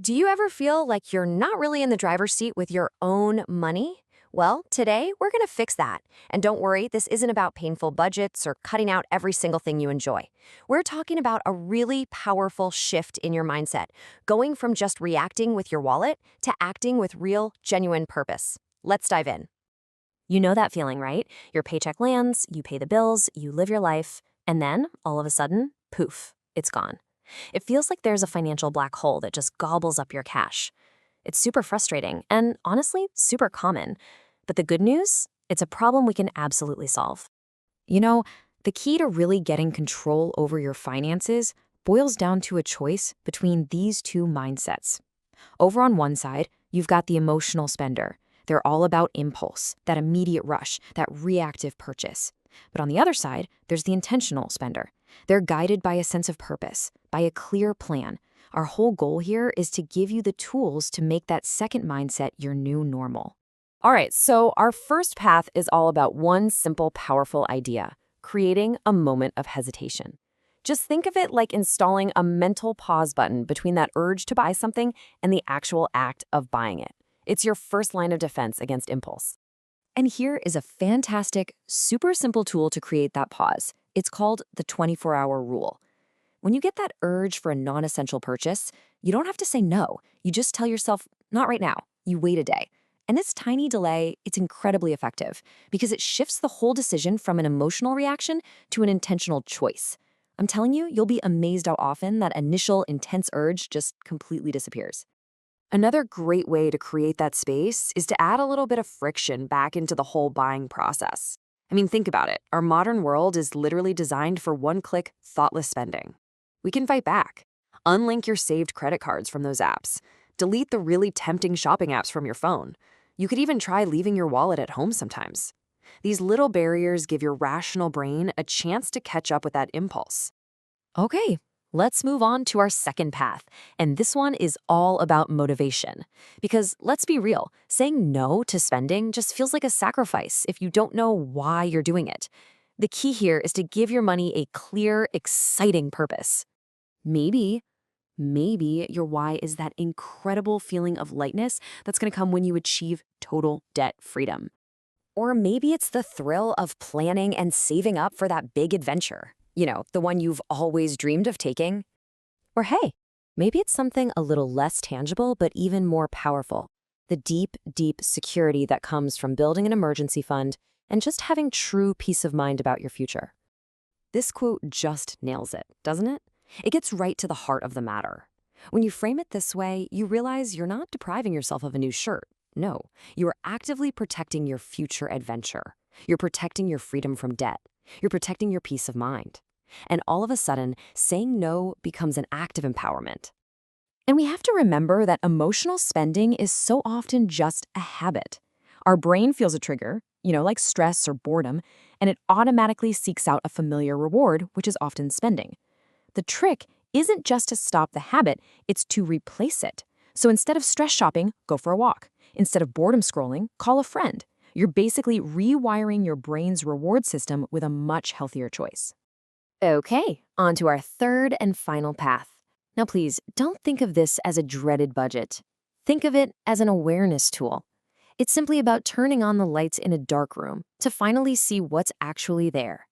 Do you ever feel like you're not really in the driver's seat with your own money? Well, today we're going to fix that. And don't worry, this isn't about painful budgets or cutting out every single thing you enjoy. We're talking about a really powerful shift in your mindset, going from just reacting with your wallet to acting with real, genuine purpose. Let's dive in. You know that feeling, right? Your paycheck lands, you pay the bills, you live your life, and then, all of a sudden, poof, it's gone. It feels like there's a financial black hole that just gobbles up your cash. It's super frustrating and, honestly, super common. But the good news? It's a problem we can absolutely solve. You know, the key to really getting control over your finances boils down to a choice between these two mindsets. Over on one side, you've got the emotional spender. They're all about impulse, that immediate rush, that reactive purchase. But on the other side, there's the intentional spender. They're guided by a sense of purpose, by a clear plan. Our whole goal here is to give you the tools to make that second mindset your new normal. All right, so our first path is all about one simple, powerful idea: creating a moment of hesitation. Just think of it like installing a mental pause button between that urge to buy something and the actual act of buying it. It's your first line of defense against impulse. And here is a fantastic, super simple tool to create that pause. It's called the 24-hour rule. When you get that urge for a non-essential purchase, you don't have to say no. You just tell yourself, not right now. You wait a day. And this tiny delay, it's incredibly effective because it shifts the whole decision from an emotional reaction to an intentional choice. I'm telling you, you'll be amazed how often that initial intense urge just completely disappears. Another great way to create that space is to add a little bit of friction back into the whole buying process. I mean, think about it. Our modern world is literally designed for one-click, thoughtless spending. We can fight back. Unlink your saved credit cards from those apps. Delete the really tempting shopping apps from your phone. You could even try leaving your wallet at home sometimes. These little barriers give your rational brain a chance to catch up with that impulse. Okay, let's move on to our second path, and this one is all about motivation. Because let's be real, saying no to spending just feels like a sacrifice if you don't know why you're doing it. The key here is to give your money a clear, exciting purpose. Maybe your why is that incredible feeling of lightness that's going to come when you achieve total debt freedom. Or maybe it's the thrill of planning and saving up for that big adventure. You know, the one you've always dreamed of taking. Or hey, maybe it's something a little less tangible but even more powerful. The deep, deep security that comes from building an emergency fund and just having true peace of mind about your future. This quote just nails it, doesn't it? It gets right to the heart of the matter. When you frame it this way, you realize you're not depriving yourself of a new shirt. No, you are actively protecting your future adventure. You're protecting your freedom from debt. You're protecting your peace of mind. And all of a sudden, saying no becomes an act of empowerment. And we have to remember that emotional spending is so often just a habit. Our brain feels a trigger, like stress or boredom, and it automatically seeks out a familiar reward, which is often spending. The trick isn't just to stop the habit, it's to replace it. So instead of stress shopping, go for a walk. Instead of boredom scrolling, call a friend. You're basically rewiring your brain's reward system with a much healthier choice. Okay, on to our third and final path. Now please, don't think of this as a dreaded budget. Think of it as an awareness tool. It's simply about turning on the lights in a dark room to finally see what's actually there.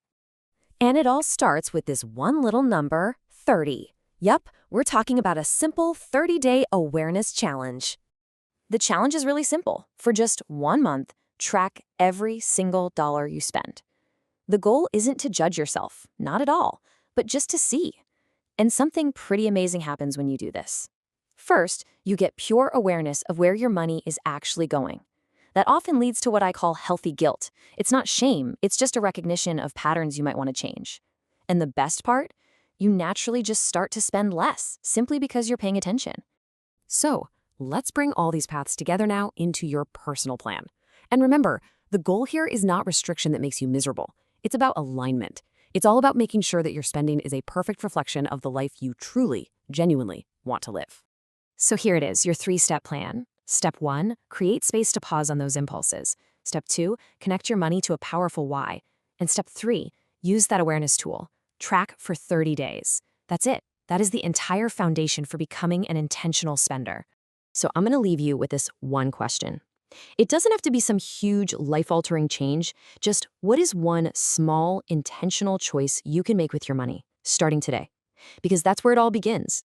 And it all starts with this one little number, 30. Yup, we're talking about a simple 30-day awareness challenge. The challenge is really simple. For just 1 month, track every single dollar you spend. The goal isn't to judge yourself, not at all, but just to see. And something pretty amazing happens when you do this. First, you get pure awareness of where your money is actually going. That often leads to what I call healthy guilt. It's not shame, it's just a recognition of patterns you might want to change. And the best part? You naturally just start to spend less, simply because you're paying attention. So, let's bring all these paths together now into your personal plan. And remember, the goal here is not restriction that makes you miserable. It's about alignment. It's all about making sure that your spending is a perfect reflection of the life you truly, genuinely want to live. So here it is, your 3-step plan. Step 1, create space to pause on those impulses. Step 2, connect your money to a powerful why. And step 3, use that awareness tool. Track for 30 days. That's it. That is the entire foundation for becoming an intentional spender. So I'm going to leave you with this one question. It doesn't have to be some huge life-altering change. Just what is one small, intentional choice you can make with your money, starting today? Because that's where it all begins.